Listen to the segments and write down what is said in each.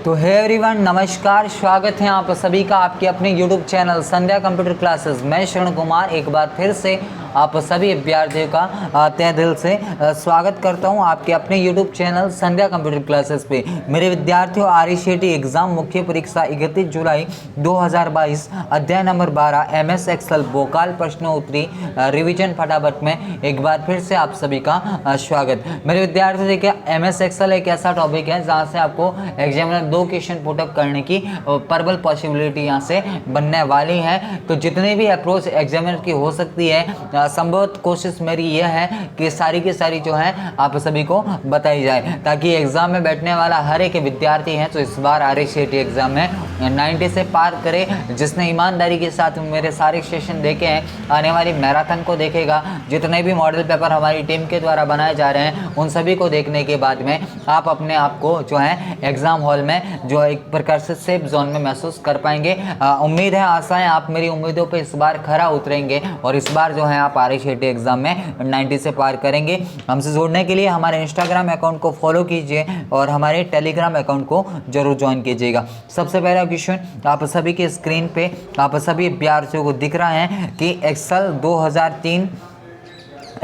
तो hey everyone, नमस्कार, स्वागत है आप सभी का आपके अपने YouTube चैनल संध्या कंप्यूटर क्लासेस। मैं श्रवण कुमार एक बार फिर से आप सभी विद्यार्थियों का तहे दिल से स्वागत करता हूं आपके अपने YouTube चैनल संध्या कंप्यूटर क्लासेस पे। मेरे विद्यार्थियों, आरईसीटी एग्जाम मुख्य परीक्षा 31 जुलाई 2022 अध्याय नंबर 12 MS एक्सेल भोकाल प्रश्नोत्तरी रिवीजन फटाफट में एक बार फिर से आप सभी का स्वागत। मेरे विद्यार्थियों, देखिए MS एक्सेल एक ऐसा टॉपिक है जहाँ से आपको एग्जामिनर 2 क्वेश्चन पुटअप करने की प्रबल पॉसिबिलिटी यहाँ से बनने वाली है। तो जितने भी अप्रोच एग्जामिनर की हो सकती है, संभवत कोशिश मेरी यह है कि सारी की सारी जो है आप सभी को बताई जाए, ताकि एग्जाम में बैठने वाला हर एक विद्यार्थी है तो इस बार आरईसीटी एग्जाम में 90 से पार करे। जिसने ईमानदारी के साथ मेरे सारे सेशन देखे हैं, आने वाली मैराथन को देखेगा, जितने भी मॉडल पेपर हमारी टीम के द्वारा बनाए जा रहे हैं उन सभी को देखने के बाद में आप अपने आप को जो है एग्जाम हॉल में जो एक प्रकार से सेफ जोन में महसूस कर पाएंगे। उम्मीद है, आशा है आप मेरी उम्मीदों पे इस बार खरा उतरेंगे और इस बार जो है आप आरईसीटी एग्जाम में 90 से पार करेंगे। हमसे जुड़ने के लिए हमारे इंस्टाग्राम अकाउंट को फॉलो कीजिए और हमारे टेलीग्राम अकाउंट को जरूर ज्वाइन कीजिएगा। सबसे पहला क्वेश्चन आप सभी के स्क्रीन पे आप सभी विद्यार्थियों को दिख रहा है कि एक्सेल 2003,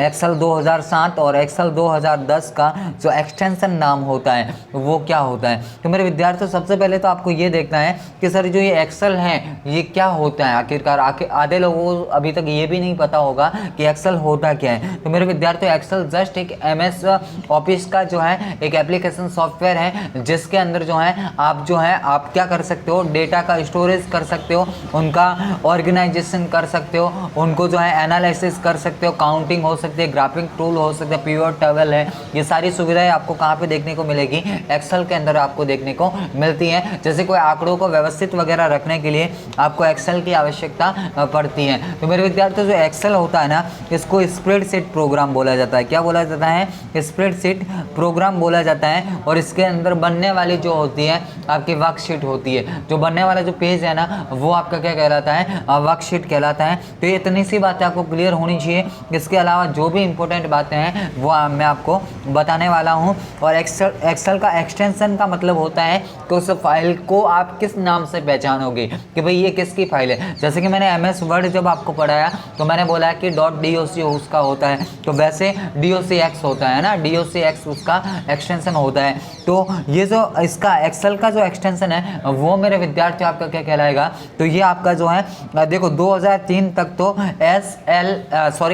एक्सेल 2007 और एक्सेल 2010 का जो एक्सटेंशन नाम होता है वो क्या होता है। तो मेरे विद्यार्थियों, सबसे पहले तो आपको ये देखना है कि सर जो ये एक्सेल है ये क्या होता है। आखिरकार आधे लोगों को अभी तक ये भी नहीं पता होगा कि एक्सेल होता क्या है। तो मेरे विद्यार्थियों, एक्सेल जस्ट एक MS ऑफिस का जो है एक एप्लीकेशन सॉफ्टवेयर है, जिसके अंदर जो है आप क्या कर सकते हो, डेटा का स्टोरेज कर सकते हो, उनका ऑर्गेनाइजेशन कर सकते हो, उनको जो है एनालिसिस कर सकते हो, काउंटिंग हो सकती है, ग्राफिक टूल हो सकते हैं, पिवट टेबल है। ये सारी सुविधाएं आपको कहाँ पे देखने को मिलेगी, एक्सेल के अंदर आपको देखने को मिलती है। जैसे कोई आंकड़ों को व्यवस्थित वगैरह रखने के लिए आपको एक्सेल की आवश्यकता पड़ती है। तो मेरे विद्यार्थियों, जो एक्सेल होता है ना, इसको स्प्रेडशीट प्रोग्राम बोला जाता है। क्या बोला जाता है? स्प्रेडशीट प्रोग्राम बोला जाता है। और इसके अंदर बनने वाली जो होती है आपकी वर्कशीट होती है। जो बनने वाला जो पेज है ना, वो आपका क्या कहलाता है? वर्कशीट कहलाता है। तो ये इतनी सी बातें आपको क्लियर होनी चाहिए। इसके अलावा जो भी इंपॉर्टेंट बातें हैं वो मैं आपको बताने वाला हूं। और एक्सेल का एक्सटेंशन का मतलब होता है कि उस फाइल को आप किस नाम से पहचानोगे कि भाई ये किसकी फाइल है। जैसे कि मैंने MS वर्ड जब आपको पढ़ाया तो मैंने बोला कि .doc उसका होता है, तो वैसे docx होता है ना, docx उसका एक्सटेंशन होता है। तो ये जो इसका एक्सेल का जो एक्सटेंशन है वो मेरे विद्यार्थी आपका क्या कहलाएगा, तो ये आपका जो है देखो 2003 तक तो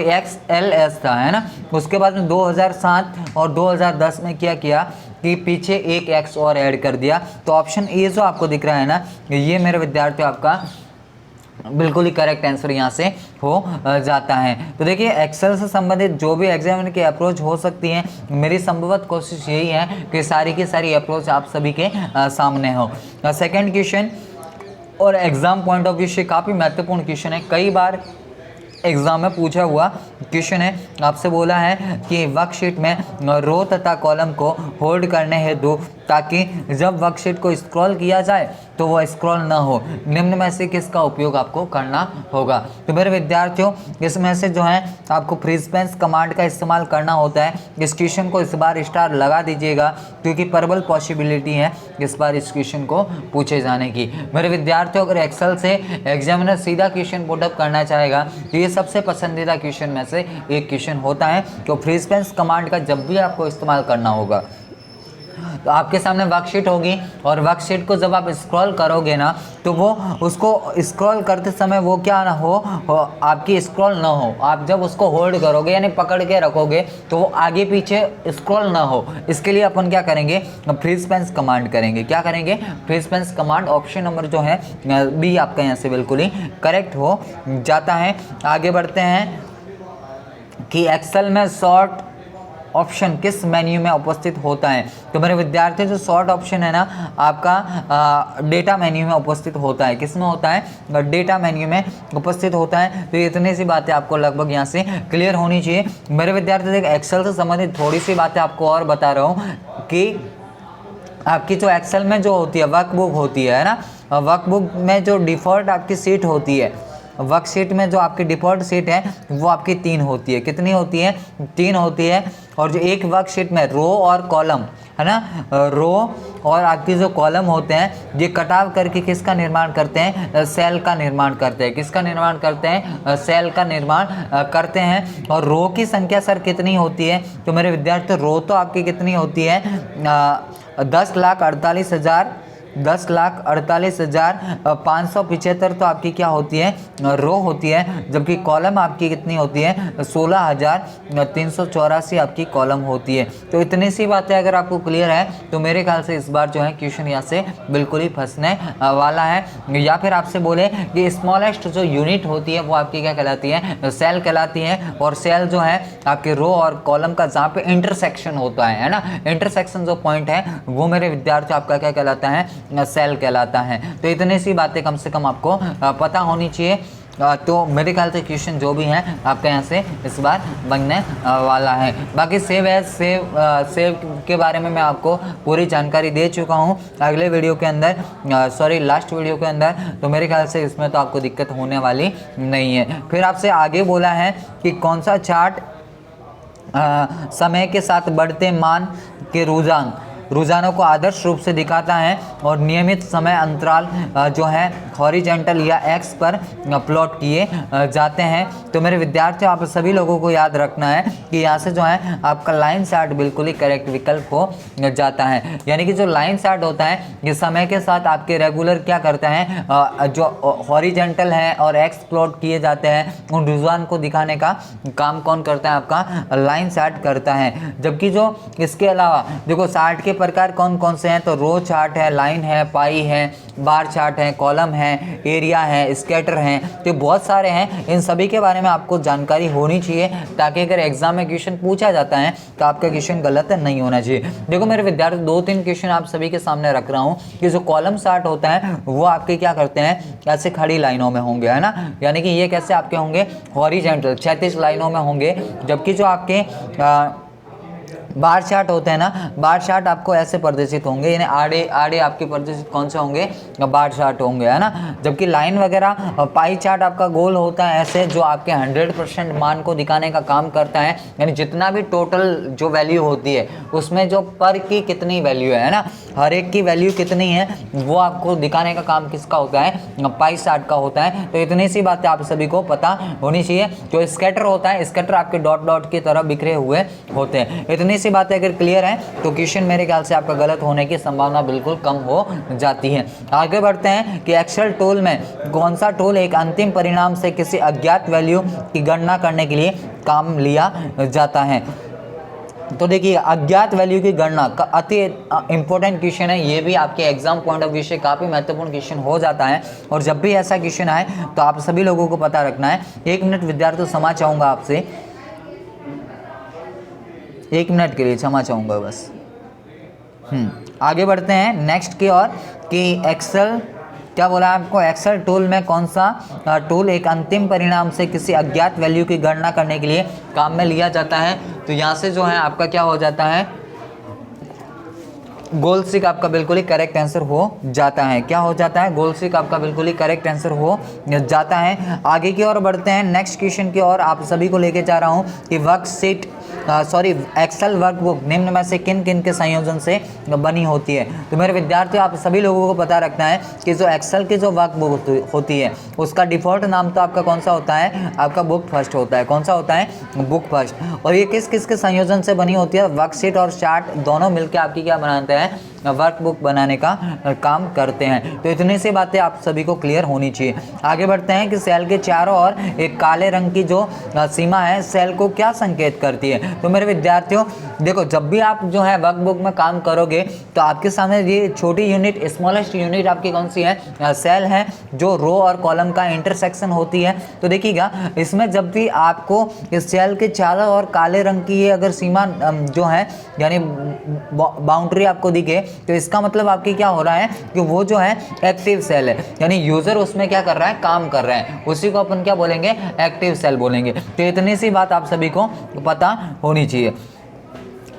XLS था, है ना। उसके बाद में 2007 और 2010 में क्या किया कि पीछे एक X और ऐड कर दिया। तो ऑप्शन ए जो आपको दिख रहा है ना, ये मेरे विद्यार्थी आपका बिल्कुल ही करेक्ट आंसर यहाँ से हो जाता है। तो देखिए, एक्सेल से संबंधित जो भी एग्जामिनर की अप्रोच हो सकती है, मेरी संभवत कोशिश यही है कि सारी की सारी अप्रोच आप सभी के सामने हो। सेकंड क्वेश्चन, और एग्जाम पॉइंट ऑफ व्यू से काफ़ी महत्वपूर्ण क्वेश्चन है, कई बार एग्जाम में पूछा हुआ क्वेश्चन है। आपसे बोला है कि वर्कशीट में रो तथा कॉलम को होल्ड करने हेतु, ताकि जब वर्कशीट को स्क्रॉल किया जाए तो वो स्क्रॉल ना हो, निम्न में से किसका उपयोग आपको करना होगा। तो मेरे विद्यार्थियों, इसमें से जो है आपको फ्रीज पेंस कमांड का इस्तेमाल करना होता है। इस क्वेश्चन को इस बार स्टार लगा दीजिएगा, क्योंकि प्रबल पॉसिबिलिटी है इस बार इस क्वेश्चन को पूछे जाने की। मेरे विद्यार्थियों, अगर एक्सेल से एग्जामिनर सीधा क्वेश्चन पुटअप करना चाहेगा तो ये सबसे पसंदीदा क्वेश्चन में से एक क्वेश्चन होता है। तो फ्रीज पेंस कमांड का जब भी आपको इस्तेमाल करना होगा तो आपके सामने वर्कशीट होगी, और वर्कशीट को जब आप स्क्रॉल करोगे ना, तो वो उसको स्क्रॉल करते समय वो क्या ना हो आपकी स्क्रॉल ना हो। आप जब उसको होल्ड करोगे यानी पकड़ के रखोगे तो वो आगे पीछे स्क्रॉल ना हो। इसके लिए अपन क्या करेंगे? फ्रीज पेंस कमांड करेंगे। क्या करेंगे? Freeze panes command. Option number जो है बी आपका यहाँ से बिल्कुल ही करेक्ट हो जाता है। आगे बढ़ते हैं कि एक्सेल में शॉर्ट ऑप्शन किस मेन्यू में उपस्थित होता है। तो मेरे विद्यार्थी, जो शॉर्ट ऑप्शन है ना आपका डेटा मेन्यू में उपस्थित होता है। किस में होता है? डेटा मेन्यू में उपस्थित होता है। तो इतनी सी बातें आपको लगभग यहाँ से क्लियर होनी चाहिए। मेरे विद्यार्थी, देख एक्सेल से संबंधित थोड़ी सी बातें आपको और बता रहा हूँ कि आपकी जो एक्सेल में जो होती है वर्कबुक होती है ना, वर्कबुक में जो डिफ़ॉल्ट आपकी सीट होती है वर्कशीट में जो आपकी डिफ़ॉल्ट शीट है वो आपकी 3 होती है। कितनी होती है? 3 होती है। और जो एक वर्कशीट में रो और कॉलम है ना, रो और आपके जो कॉलम होते हैं ये कटाव करके किसका निर्माण करते हैं? सेल का निर्माण करते हैं। किसका निर्माण करते हैं? सेल का निर्माण करते हैं। और रो की संख्या सर कितनी होती है? तो मेरे विद्यार्थी रो तो आपकी कितनी होती है? 10,48,575 तो आपकी क्या होती है? रो होती है। जबकि कॉलम आपकी कितनी होती है? 16,384 आपकी कॉलम होती है। तो इतनी सी बातें अगर आपको क्लियर है तो मेरे ख्याल से इस बार जो है क्वेश्चन यहाँ से बिल्कुल ही फंसने वाला है। या फिर आपसे बोले कि स्मॉलेस्ट जो यूनिट होती है वो आपकी क्या कहलाती है? सेल कहलाती है। और सेल जो है आपके रो और कॉलम का जहाँ पे इंटरसेक्शन होता है ना, इंटरसेक्शन जो पॉइंट है वो मेरे विद्यार्थी आपका क्या कहलाता है? सेल कहलाता है। तो इतनी सी बातें कम से कम आपको पता होनी चाहिए। तो मेरे ख्याल से क्वेश्चन जो भी हैं आपका यहाँ से इस बार बनने वाला है। बाकी सेव के बारे में मैं आपको पूरी जानकारी दे चुका हूँ अगले वीडियो के अंदर, लास्ट वीडियो के अंदर। तो मेरे ख्याल से इसमें तो आपको दिक्कत होने वाली नहीं है। फिर आपसे आगे बोला है कि कौन सा चार्ट समय के साथ बढ़ते मान के रुझानों को आदर्श रूप से दिखाता है और नियमित समय अंतराल जो है हॉरिजॉन्टल या एक्स पर प्लॉट किए जाते हैं। तो मेरे विद्यार्थियों आप सभी लोगों को याद रखना है कि यहाँ से जो है आपका लाइन चार्ट बिल्कुल ही करेक्ट विकल्प हो जाता है। यानी कि जो लाइन चार्ट होता है ये समय के साथ आपके रेगुलर क्या करता है, जो हॉरिजॉन्टल है और एक्स प्लॉट किए जाते हैं उन रुझान को दिखाने का काम कौन करता है? आपका लाइन चार्ट करता है। जबकि जो इसके अलावा देखो चार्ट के प्रकार कौन कौन से हैं? तो रो चार्ट है, लाइन है, पाई है, बार चार्ट है, कॉलम है, एरिया है, स्कैटर है। तो बहुत सारे हैं। इन सभी के बारे में आपको जानकारी होनी चाहिए ताकि अगर एग्जाम में क्वेश्चन पूछा जाता है तो आपका क्वेश्चन गलत नहीं होना चाहिए। देखो मेरे विद्यार्थी 2-3 क्वेश्चन आप सभी के सामने रख रहा हूँ कि जो कॉलम चार्ट होता है वो आपके क्या करते हैं? ऐसे खड़ी लाइनों में होंगे, है ना। यानी कि ये कैसे आपके होंगे? हॉरिजॉन्टल 36 लाइनों में होंगे। जबकि जो आपके बार चार्ट होते हैं ना, बार चार्ट आपको ऐसे प्रदर्शित होंगे, यानी आड़े आड़े आपके प्रदर्शित कौन से होंगे? बार चार्ट होंगे, है ना। जबकि लाइन वगैरह पाई चार्ट आपका गोल होता है ऐसे, जो आपके 100% मान को दिखाने का काम करता है। यानी जितना भी टोटल जो वैल्यू होती है उसमें जो पर की कितनी वैल्यू है ना, हर एक की वैल्यू कितनी है वो आपको दिखाने का काम किसका होता है? पाई चार्ट का होता है। तो इतनी सी बातें आप सभी को पता होनी चाहिए। जो स्कैटर होता है, स्कैटर आपके डॉट डॉट की तरह बिखरे हुए होते हैं। इतनी सी बातें अगर क्लियर है तो क्वेश्चन मेरे ख्याल से आपका गलत होने की संभावना बिल्कुल कम हो जाती है। आगे बढ़ते हैं कि एक्सेल टूल में कौन सा टूल एक अंतिम परिणाम से किसी अज्ञात वैल्यू की गणना करने के लिए काम लिया जाता है। तो देखिए अज्ञात वैल्यू की गणना का अति इंपॉर्टेंट क्वेश्चन है। ये भी आपके एग्जाम पॉइंट ऑफ व्यू से काफ़ी महत्वपूर्ण क्वेश्चन हो जाता है। और जब भी ऐसा क्वेश्चन आए तो आप सभी लोगों को पता रखना है। 1 मिनट विद्यार्थियों क्षमा चाहूँगा आपसे, 1 मिनट के लिए क्षमा चाहूँगा बस। आगे बढ़ते हैं नेक्स्ट की ओर कि एक्सेल क्या बोला आपको? एक्सेल टूल में कौन सा टूल एक अंतिम परिणाम से किसी अज्ञात वैल्यू की गणना करने के लिए काम में लिया जाता है? तो यहाँ से जो है आपका क्या हो जाता है? गोल स्टिक आपका बिल्कुल ही करेक्ट आंसर हो जाता है। क्या हो जाता है? गोल स्टिक आपका बिल्कुल ही करेक्ट आंसर हो जाता है। आगे की ओर बढ़ते हैं नेक्स्ट क्वेश्चन की ओर। आप सभी को लेके जा रहा हूँ कि वर्कशीट एक्सेल वर्कबुक निम्न में से किन किन के संयोजन से बनी होती है? तो मेरे विद्यार्थियों आप सभी लोगों को पता रखना है कि जो एक्सेल की जो वर्कबुक होती है उसका डिफ़ॉल्ट नाम तो आपका कौन सा होता है? आपका बुक फर्स्ट होता है। कौन सा होता है? Book first. और ये किस किस के संयोजन से बनी होती है? वर्कशीट और चार्ट दोनों मिलकर आपकी क्या बनाते हैं? वर्कबुक बनाने का काम करते हैं। तो इतनी सी बातें आप सभी को क्लियर होनी चाहिए। आगे बढ़ते हैं कि सेल के चारों ओर एक काले रंग की जो सीमा है सेल को क्या संकेत करती है? तो मेरे विद्यार्थियों देखो जब भी आप जो है वर्कबुक में काम करोगे तो आपके सामने ये छोटी यूनिट, स्मॉलेस्ट यूनिट आपकी कौन सी है? सेल है, जो रो और कॉलम का इंटरसेक्शन होती है। तो देखिएगा इसमें जब भी आपको इस सेल के चारों ओर काले रंग की ये अगर सीमा जो है यानी बाउंड्री आपको दिखे तो इसका मतलब आपकी क्या हो रहा है कि वो जो है एक्टिव सेल है, यानी यूजर उसमें क्या कर रहा है? काम कर रहा है। उसी को अपन क्या बोलेंगे? एक्टिव सेल बोलेंगे। तो इतनी सी बात आप सभी को पता होनी चाहिए।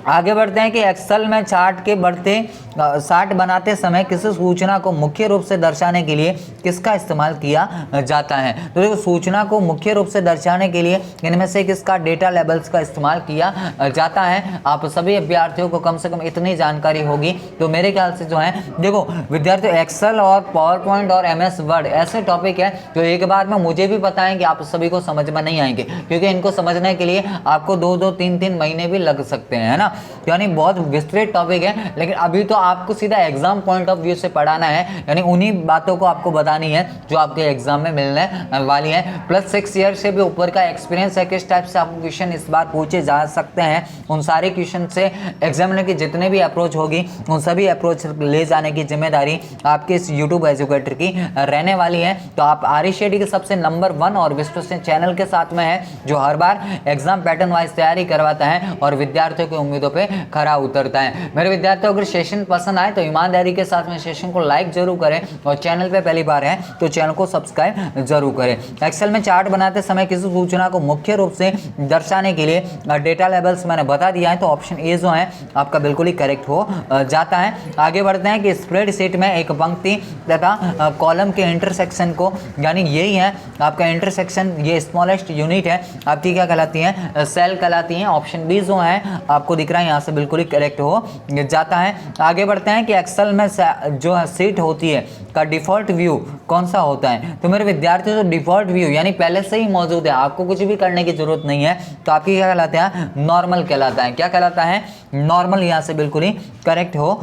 आगे बढ़ते हैं कि एक्सेल में चार्ट बनाते समय किसी सूचना को मुख्य रूप से दर्शाने के लिए किसका इस्तेमाल किया जाता है। तो देखो सूचना को मुख्य रूप से दर्शाने के लिए इनमें से किसका डेटा लेबल्स का इस्तेमाल किया जाता है। आप सभी अभ्यर्थियों को कम से कम इतनी जानकारी होगी। तो मेरे ख्याल से जो है देखो विद्यार्थियों, एक्सेल और पावर पॉइंट और MS वर्ड ऐसे टॉपिक है जो एक बार में मुझे भी पता है कि आप सभी को समझ में नहीं आएंगे, क्योंकि इनको समझने के लिए आपको 2-2, 3-3 महीने भी लग सकते हैं, है ना। यानी बहुत विस्तृत टॉपिक है, लेकिन अभी तो आपको सीधा एग्जाम पॉइंट ऑफ व्यू से पढ़ाना है, यानी उन्हीं बातों को आपको बतानी है जो आपके एग्जाम में मिलने वाली है। प्लस 6 ईयर से भी ऊपर का एक्सपीरियंस है, किस टाइप से आपको क्वेश्चन इस बार पूछे जा सकते हैं, उन सारे क्वेश्चन से एग्जामिनर की जितने भी अप्रोच होगी उन सभी अप्रोच ले जाने की जिम्मेदारी आपके इस यूट्यूब एजुकेटर की रहने वाली है। तो आप आरएसएडी के सबसे नंबर 1 और विश्वसनीय चैनल के साथ में है, जो हर बार एग्जाम पैटर्न वाइज तैयारी करवाता है और विद्यार्थियों की उम्मीदों पे खरा उतरता है। मेरे विद्यार्थियों, अगर सेशन पसंद आए तो ईमानदारी के साथ में सेशन को लाइक जरूर करें और चैनल पे पहली बार है तो चैनल को सब्सक्राइब जरूर करें। एक्सेल में चार्ट बनाते समय किसी सूचना को मुख्य रूप से दर्शाने के लिए डेटा लेबल्स मैंने बता दिया है, तो ऑप्शन ए जो है आपका बिल्कुल ही करेक्ट हो जाता है। आगे बढ़ते हैं कि स्प्रेडशीट में एक पंक्ति तथा कॉलम के इंटरसेक्शन को, यानी यही है आपका इंटरसेक्शन, ये स्मॉलेस्ट यूनिट है आपकी क्या कहलाती है, सेल कहलाती है। ऑप्शन बी जो है आपको दिख रहा है यहाँ से बिल्कुल ही करेक्ट हो जाता है। आगे बढ़ते हैं कि एक्सेल में जो है सीट होती है का डिफॉल्ट व्यू कौन सा होता है। तो मेरे विद्यार्थियों, तो डिफॉल्ट व्यू यानी पहले से ही मौजूद है, आपको कुछ भी करने की जरूरत नहीं है, तो आपकी क्या कहलाता है, नॉर्मल कहलाता है। क्या कहलाता है, नॉर्मल, यहाँ से बिल्कुल ही करेक्ट हो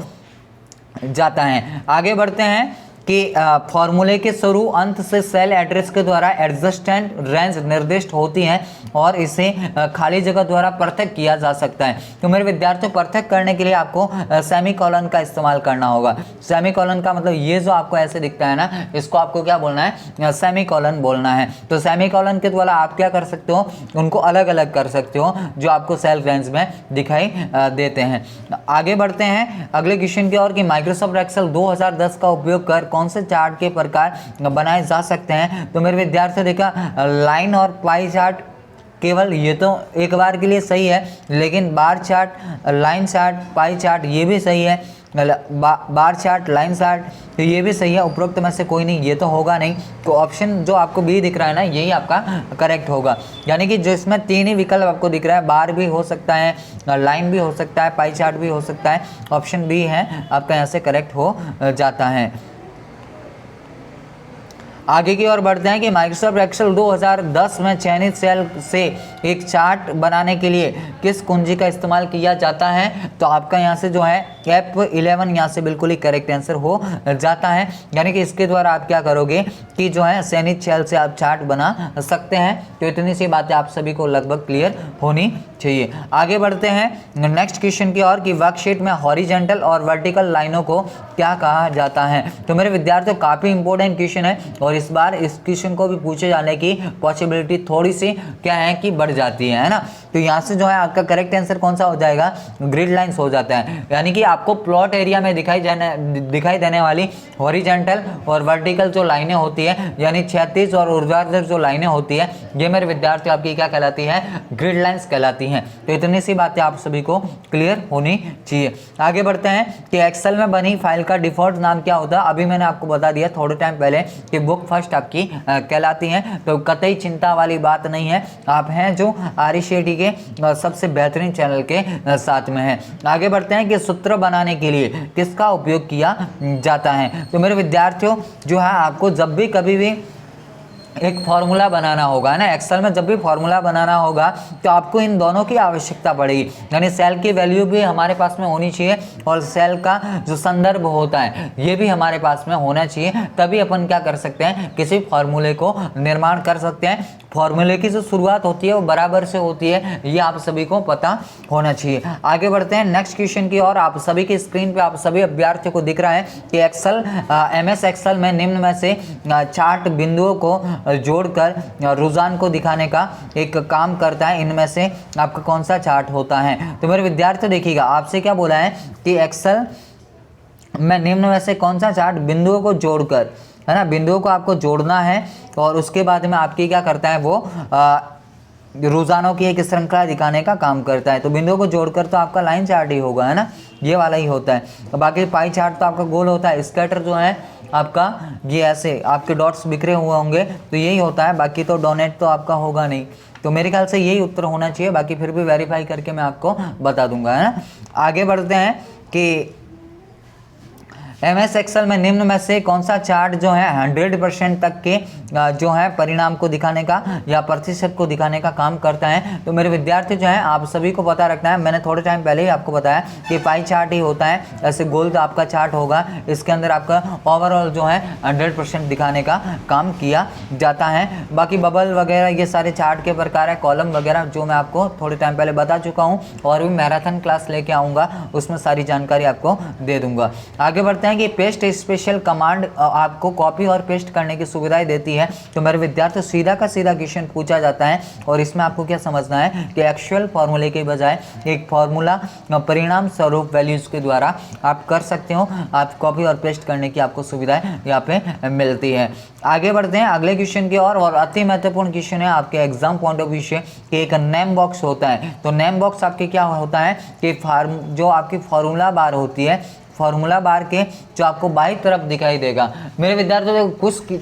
जाता है। आगे बढ़ते हैं कि फॉर्मूले के शुरू अंत से सेल एड्रेस के द्वारा एडजस्टेंट रेंज निर्दिष्ट होती है और इसे खाली जगह द्वारा पृथक किया जा सकता है। तो मेरे विद्यार्थियों, पृथक करने के लिए आपको सेमीकोलन का इस्तेमाल करना होगा। सेमीकोलन का मतलब ये जो आपको ऐसे दिखता है ना, इसको आपको क्या बोलना है, सेमीकोलन बोलना है। तो सेमीकोलन के द्वारा आप क्या कर सकते हो, उनको अलग अलग कर सकते हो जो आपको सेल रेंज में दिखाई देते हैं। आगे बढ़ते हैं अगले क्वेश्चन की ओर कि माइक्रोसॉफ्ट एक्सेल 2010 का उपयोग कर कौन से चार्ट के प्रकार बनाए जा सकते हैं। तो मेरे विद्यार्थी देखा, लाइन और पाई चार्ट केवल ये तो एक बार के लिए सही है, लेकिन bar chart, line chart, pie chart ये भी सही है, बार चार्ट, लाइन चार्ट तो ये भी सही है। उपरोक्त में से कोई नहीं, ये तो होगा नहीं। तो ऑप्शन जो आपको बी दिख रहा है ना, यही आपका करेक्ट होगा। यानी कि जो इसमें 3 ही विकल्प आपको दिख रहा है, बार भी हो सकता है, लाइन भी हो सकता है, पाई चार्ट भी हो सकता है, ऑप्शन बी है आपका यहाँ से करेक्ट हो जाता है। आगे की ओर बढ़ते हैं कि माइक्रोसॉफ्ट एक्सेल 2010 में चयनित सेल से एक चार्ट बनाने के लिए किस कुंजी का इस्तेमाल किया जाता है। तो आपका यहाँ से जो है F11 यहाँ से बिल्कुल ही करेक्ट आंसर हो जाता है। यानी कि इसके द्वारा आप क्या करोगे कि जो है चयनित सेल से आप चार्ट बना सकते हैं। तो इतनी सी बातें आप सभी को लगभग क्लियर होनी चाहिए। आगे बढ़ते हैं नेक्स्ट क्वेश्चन की ओर कि वर्कशीट में हॉरिजेंटल और वर्टिकल लाइनों को क्या कहा जाता है। तो मेरे विद्यार्थियों, काफ़ी इंपॉर्टेंट क्वेश्चन है और इस बार इस क्वेश्चन को भी पूछे जाने की पॉसिबिलिटी थोड़ी सी क्या है कि बढ़ जाती है ना। तो यहाँ से जो है आपका करेक्ट आंसर कौन सा हो जाएगा, ग्रिड लाइंस हो जाता है। यानी कि आपको प्लॉट एरिया में दिखाई देने वाली हॉरिजेंटल और वर्टिकल जो लाइनें होती है, यानी क्षैतिज और ऊर्ध्वाधर जो लाइनें होती है, ये मेरे विद्यार्थी आपकी क्या कहलाती है, ग्रिड लाइंस कहलाती हैं। तो इतनी सी बातें आप सभी को क्लियर होनी चाहिए। आगे बढ़ते हैं कि एक्सेल में बनी फाइल का डिफॉल्ट नाम क्या होता है। अभी मैंने आपको बता दिया थोड़े टाइम पहले कि बुक फर्स्ट आपकी कहलाती हैं। तो कतई चिंता वाली बात नहीं है, आप हैं जो आरएसएडी के सबसे बेहतरीन चैनल के साथ में है। आगे बढ़ते हैं कि सूत्र बनाने के लिए किसका उपयोग किया जाता है। तो मेरे विद्यार्थियों, जो है आपको जब भी कभी भी एक फार्मूला बनाना होगा ना, एक्सेल में जब भी फार्मूला बनाना होगा तो आपको इन दोनों की आवश्यकता पड़ेगी। यानी सेल की वैल्यू भी हमारे पास में होनी चाहिए और सेल का जो संदर्भ होता है ये भी हमारे पास में होना चाहिए, तभी अपन क्या कर सकते हैं, किसी फार्मूले को निर्माण कर सकते हैं। फार्मूले की जो शुरुआत होती है वो बराबर से होती है, ये आप सभी को पता होना चाहिए। आगे बढ़ते हैं नेक्स्ट क्वेश्चन की ओर। आप सभी की स्क्रीन पे आप सभी अभ्यर्थियों को दिख रहा है कि एक्सेल MS एक्सेल में निम्न में से चार्ट बिंदुओं को जोड़कर रुझान को दिखाने का एक काम करता है, इनमें से आपका कौन सा चार्ट होता है। तो मेरे विद्यार्थी देखिएगा, आपसे क्या बोला है कि एक्सेल में निम्न में से कौन सा चार्ट बिंदुओं को जोड़कर, है ना, बिंदुओं को आपको जोड़ना है और उसके बाद में आपकी क्या करता है वो रुझानों की एक श्रृंखला दिखाने का काम करता है। तो बिंदुओं को जोड़कर तो आपका लाइन चार्ट ही होगा, है ना, ये वाला ही होता है। बाकी पाई चार्ट तो आपका गोल होता है, स्कैटर जो है आपका ये ऐसे आपके डॉट्स बिखरे हुए होंगे तो यही होता है, बाकी तो डोनेट तो आपका होगा नहीं। तो मेरे ख्याल से यही उत्तर होना चाहिए, बाकी फिर भी वेरीफाई करके मैं आपको बता दूंगा, है ना। आगे बढ़ते हैं कि MS एक्सेल में निम्न में से कौन सा चार्ट जो है 100% तक के जो है परिणाम को दिखाने का या प्रतिशत को दिखाने का काम करता है। तो मेरे विद्यार्थी जो हैं आप सभी को पता रखना है, मैंने थोड़े टाइम पहले ही आपको बताया कि पाई चार्ट ही होता है, ऐसे गोल आपका चार्ट होगा, इसके अंदर आपका ओवरऑल जो है 100% दिखाने का काम किया जाता है। बाकी बबल वगैरह ये सारे चार्ट के प्रकार है, कॉलम वगैरह जो मैं आपको थोड़े टाइम पहले बता चुका हूँ, और भी मैराथन क्लास लेके आऊँगा, उसमें सारी जानकारी आपको दे दूँगा। आगे बढ़ते हैं कि पेस्ट स्पेशल कमांड आपको कॉपी और पेस्ट करने की सुविधाएं देती है। तो मेरे विद्यार्थियों सीधा का सीधा क्वेश्चन पूछा जाता है, और इसमें आपको क्या समझना है कि एक्चुअल फॉर्मूले के बजाय एक फॉर्मूला परिणाम स्वरूप वैल्यूज के द्वारा आप कर सकते हो, आप कॉपी और पेस्ट करने की आपको सुविधाएं यहाँ पे मिलती है। आगे बढ़ते हैं अगले क्वेश्चन की और अति महत्वपूर्ण क्वेश्चन है आपके एग्जाम पॉइंट ऑफ व्यू से कि एक नेम बॉक्स होता है। तो नेम बॉक्स आपके क्या होता है कि जो आपकी फॉर्मूला बार होती है, फॉर्मूला बार के जो आपको बाईं तरफ दिखाई देगा। मेरे विद्यार्थियों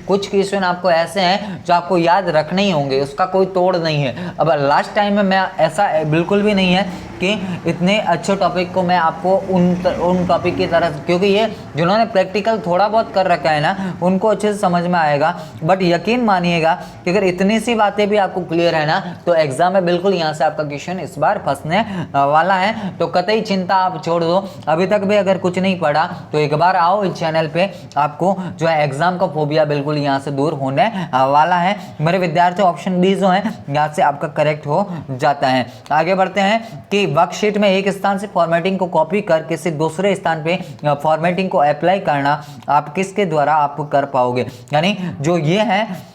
कुछ क्वेश्चन आपको ऐसे हैं जो आपको याद रखने ही होंगे, उसका कोई तोड़ नहीं है। अब लास्ट टाइम में मैं ऐसा बिल्कुल भी नहीं है कि इतने अच्छे टॉपिक को मैं आपको उन टॉपिक की तरह, क्योंकि ये जिन्होंने प्रैक्टिकल थोड़ा बहुत कर रखा है ना उनको अच्छे से समझ में आएगा, बट यकीन मानिएगा कि अगर इतनी सी बातें भी आपको क्लियर है ना तो एग्जाम में बिल्कुल यहाँ से आपका क्वेश्चन इस बार फंसने वाला है। तो कतई चिंता आप छोड़ दो, अभी तक भी अगर कुछ नहीं पढ़ा तो एक बार आओ इस चैनल पे, आपको जो है एग्जाम का फोबिया बिल्कुल यहाँ से दूर होने वाला है। मेरे विद्यार्थी ऑप्शन बी जो है यहाँ से आपका करेक्ट हो जाता है। आगे बढ़ते हैं कि वर्कशीट में एक स्थान से फॉर्मेटिंग को कॉपी कर किसी दूसरे स्थान पे फॉर्मेटिंग को अप्लाई करना आप किसके द्वारा आप कर पाओगे, यानी जो ये है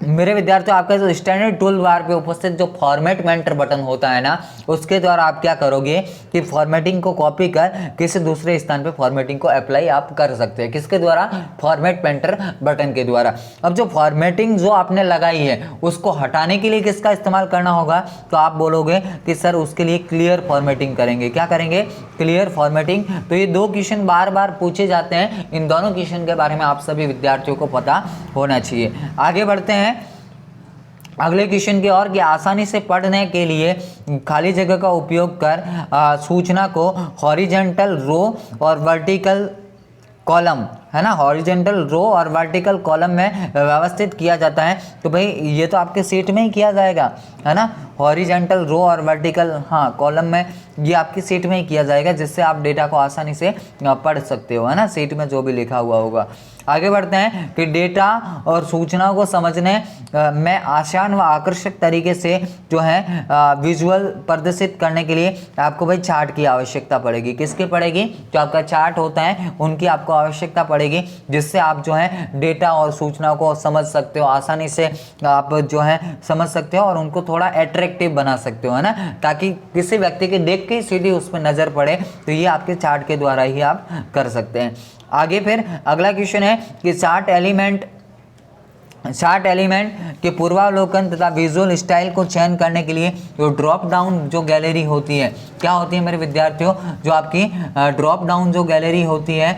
मेरे विद्यार्थियों आपका जो स्टैंडर्ड टूल बार पे उपस्थित जो फॉर्मेट मेंटर बटन होता है ना उसके द्वारा आप क्या करोगे कि फॉर्मेटिंग को कॉपी कर किसी दूसरे स्थान पे फॉर्मेटिंग को अप्लाई आप कर सकते हैं। किसके द्वारा? फॉर्मेट मेंटर बटन के द्वारा। अब जो फॉर्मेटिंग जो आपने लगाई है उसको हटाने के लिए किसका इस्तेमाल करना होगा? तो आप बोलोगे कि सर उसके लिए क्लियर फॉर्मेटिंग करेंगे। क्या करेंगे? Clear formatting. तो ये दो क्वेश्चन बार बार पूछे जाते हैं, इन दोनों क्वेश्चन के बारे में आप सभी विद्यार्थियों को पता होना चाहिए। आगे बढ़ते हैं अगले क्वेश्चन की ओर कि आसानी से पढ़ने के लिए खाली जगह का उपयोग कर सूचना को हॉरिजॉन्टल रो और वर्टिकल कॉलम, है ना, हॉरिजॉन्टल रो और वर्टिकल कॉलम में व्यवस्थित किया जाता है। तो भाई ये तो आपके सीट में ही किया जाएगा, है ना, हॉरिजॉन्टल रो और वर्टिकल कॉलम में ये आपकी सीट में ही किया जाएगा, जिससे आप डेटा को आसानी से पढ़ सकते हो, है ना, सीट में जो भी लिखा हुआ होगा। आगे बढ़ते हैं कि डेटा और सूचनाओं को समझने में आसान व आकर्षक तरीके से जो है विजुअल प्रदर्शित करने के लिए आपको भाई चार्ट की आवश्यकता पड़ेगी। किसकी पड़ेगी? जो आपका चार्ट होता है उनकी आपको आवश्यकता पड़ेगी, जिससे आप जो है डेटा और सूचनाओं को समझ सकते हो, आसानी से आप जो है समझ सकते हो और उनको थोड़ा अट्रैक्टिव बना सकते हो, है ना, ताकि किसी व्यक्ति के देख के सीधी उस पर नजर पड़े। तो ये आपके चार्ट के द्वारा ही आप कर सकते हैं। आगे फिर अगला क्वेश्चन है कि चार्ट एलिमेंट के पूर्वावलोकन तथा विजुअल स्टाइल को चयन करने के लिए जो ड्रॉप डाउन जो गैलरी होती है, क्या होती है मेरे विद्यार्थियों? जो आपकी ड्रॉप डाउन जो गैलरी होती है,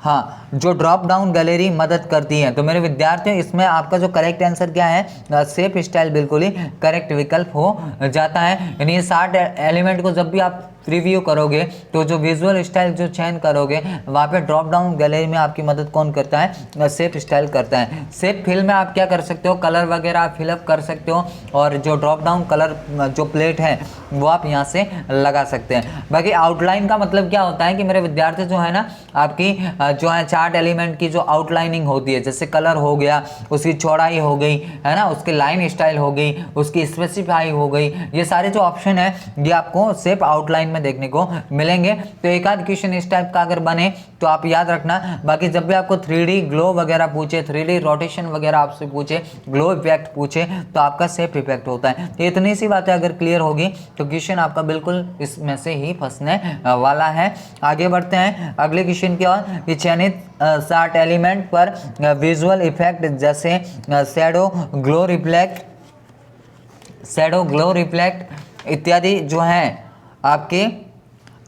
हाँ, जो ड्रॉप डाउन गैलरी मदद करती है। तो मेरे विद्यार्थियों इसमें आपका जो करेक्ट आंसर क्या है? सेफ स्टाइल बिल्कुल ही करेक्ट विकल्प हो जाता है। यानी ये 60 एलिमेंट को जब भी आप प्रीव्यू करोगे तो जो विजुअल स्टाइल जो चयन करोगे वहाँ पे ड्रॉप डाउन गैलरी में आपकी मदद कौन करता है? सेफ स्टाइल करता है। सेफ फिल में आप क्या कर सकते हो? कलर वगैरह आप फिलअप कर सकते हो, और जो ड्रॉप डाउन कलर जो प्लेट है वो आप यहाँ से लगा सकते हैं। बाकी आउटलाइन का मतलब क्या होता है कि मेरे विद्यार्थी जो है ना आपकी जो है चार्ट एलिमेंट की जो आउटलाइनिंग होती है, जैसे कलर हो गया, उसकी चौड़ाई हो गई, है ना, उसकी लाइन स्टाइल हो गई, उसकी स्पेसिफाई हो गई, ये सारे जो ऑप्शन है ये आपको सेफ आउटलाइन में देखने को मिलेंगे। तो एक आध क्वेश्चन इस टाइप का अगर बने तो आप याद रखना। बाकी जब भी आपको 3D ग्लो वगैरह पूछे, 3D रोटेशन वगैरह आपसे पूछे, ग्लो इफेक्ट पूछे, तो आपका सेफ इफेक्ट होता है। तो इतनी सी बातें अगर क्लियर होगी तो क्वेश्चन आपका बिल्कुल इसमें से ही फंसने वाला है। आगे बढ़ते हैं अगले क्वेश्चन की ओर कि चयनित चार्ट एलिमेंट पर विजुअल इफेक्ट जैसे shadow, glow, reflect shadow, glow, reflect इत्यादि जो हैं आपके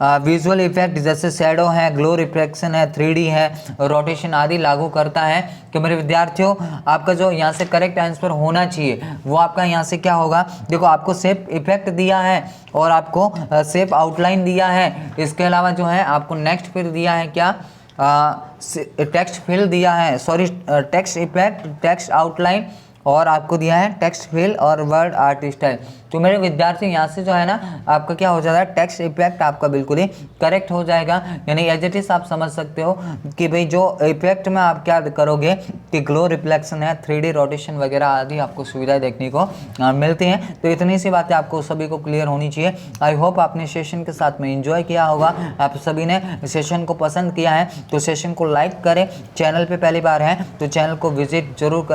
विजुअल इफेक्ट जैसे शैडो है, ग्लो, रिफ्लेक्शन है, 3D है, रोटेशन आदि लागू करता है। कि मेरे विद्यार्थियों आपका जो यहाँ से करेक्ट आंसर होना चाहिए वो आपका यहाँ से क्या होगा, देखो आपको शेप इफेक्ट दिया है और आपको शेप आउटलाइन दिया है। इसके अलावा जो है आपको नेक्स्ट फिर दिया है क्या, टेक्स्ट फिल दिया है, sorry text effect, text outline और आपको दिया है टेक्स्ट फिल और वर्ड आर्ट स्टाइल। तो मेरे विद्यार्थी यहाँ से जो है ना आपका क्या हो जाता है, टेक्स्ट इफेक्ट आपका बिल्कुल ही करेक्ट हो जाएगा। यानी एज इट इज आप समझ सकते हो कि भाई जो इफेक्ट में आप क्या करोगे कि ग्लो, रिफ्लेक्शन है, 3D रोटेशन वगैरह आदि आपको सुविधाएं देखने को मिलती हैं। तो इतनी सी बातें आपको सभी को क्लियर होनी चाहिए। आई होप आपने सेशन के साथ में एंजॉय किया होगा, आप सभी ने सेशन को पसंद किया है। तो सेशन को लाइक करें, चैनल पे पहली बार है तो चैनल को विजिट जरूर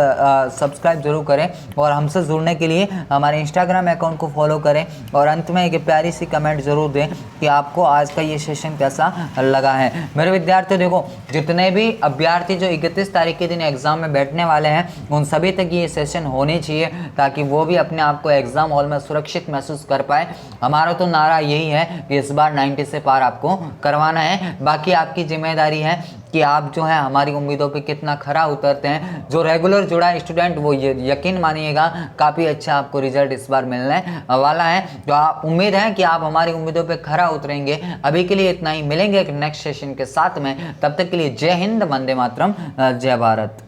सब्सक्राइब जरूर करें और हमसे जुड़ने के लिए हमारे इंस्टाग्राम अकाउंट को फॉलो करें और अंत में एक प्यारी सी कमेंट जरूर दें कि आपको आज का ये सेशन कैसा लगा है। मेरे विद्यार्थियों देखो, जितने भी अभ्यर्थी जो 31 तारीख के दिन एग्जाम में बैठने वाले हैं उन सभी तक ये सेशन होने चाहिए ताकि वो भी अपने आप को एग्जाम हॉल में सुरक्षित महसूस कर पाए। हमारा तो नारा यही है कि इस बार 90 से पार आपको करवाना है। बाकी आपकी जिम्मेदारी है कि आप जो है हमारी उम्मीदों पे कितना खरा उतरते हैं। जो रेगुलर जुड़ा स्टूडेंट वो यकीन मानिएगा काफ़ी अच्छा आपको रिजल्ट इस बार मिलने वाला है। तो आप उम्मीद है कि आप हमारी उम्मीदों पे खरा उतरेंगे। अभी के लिए इतना ही, मिलेंगे एक नेक्स्ट सेशन के साथ में। तब तक के लिए जय हिंद, वंदे मातरम, जय भारत।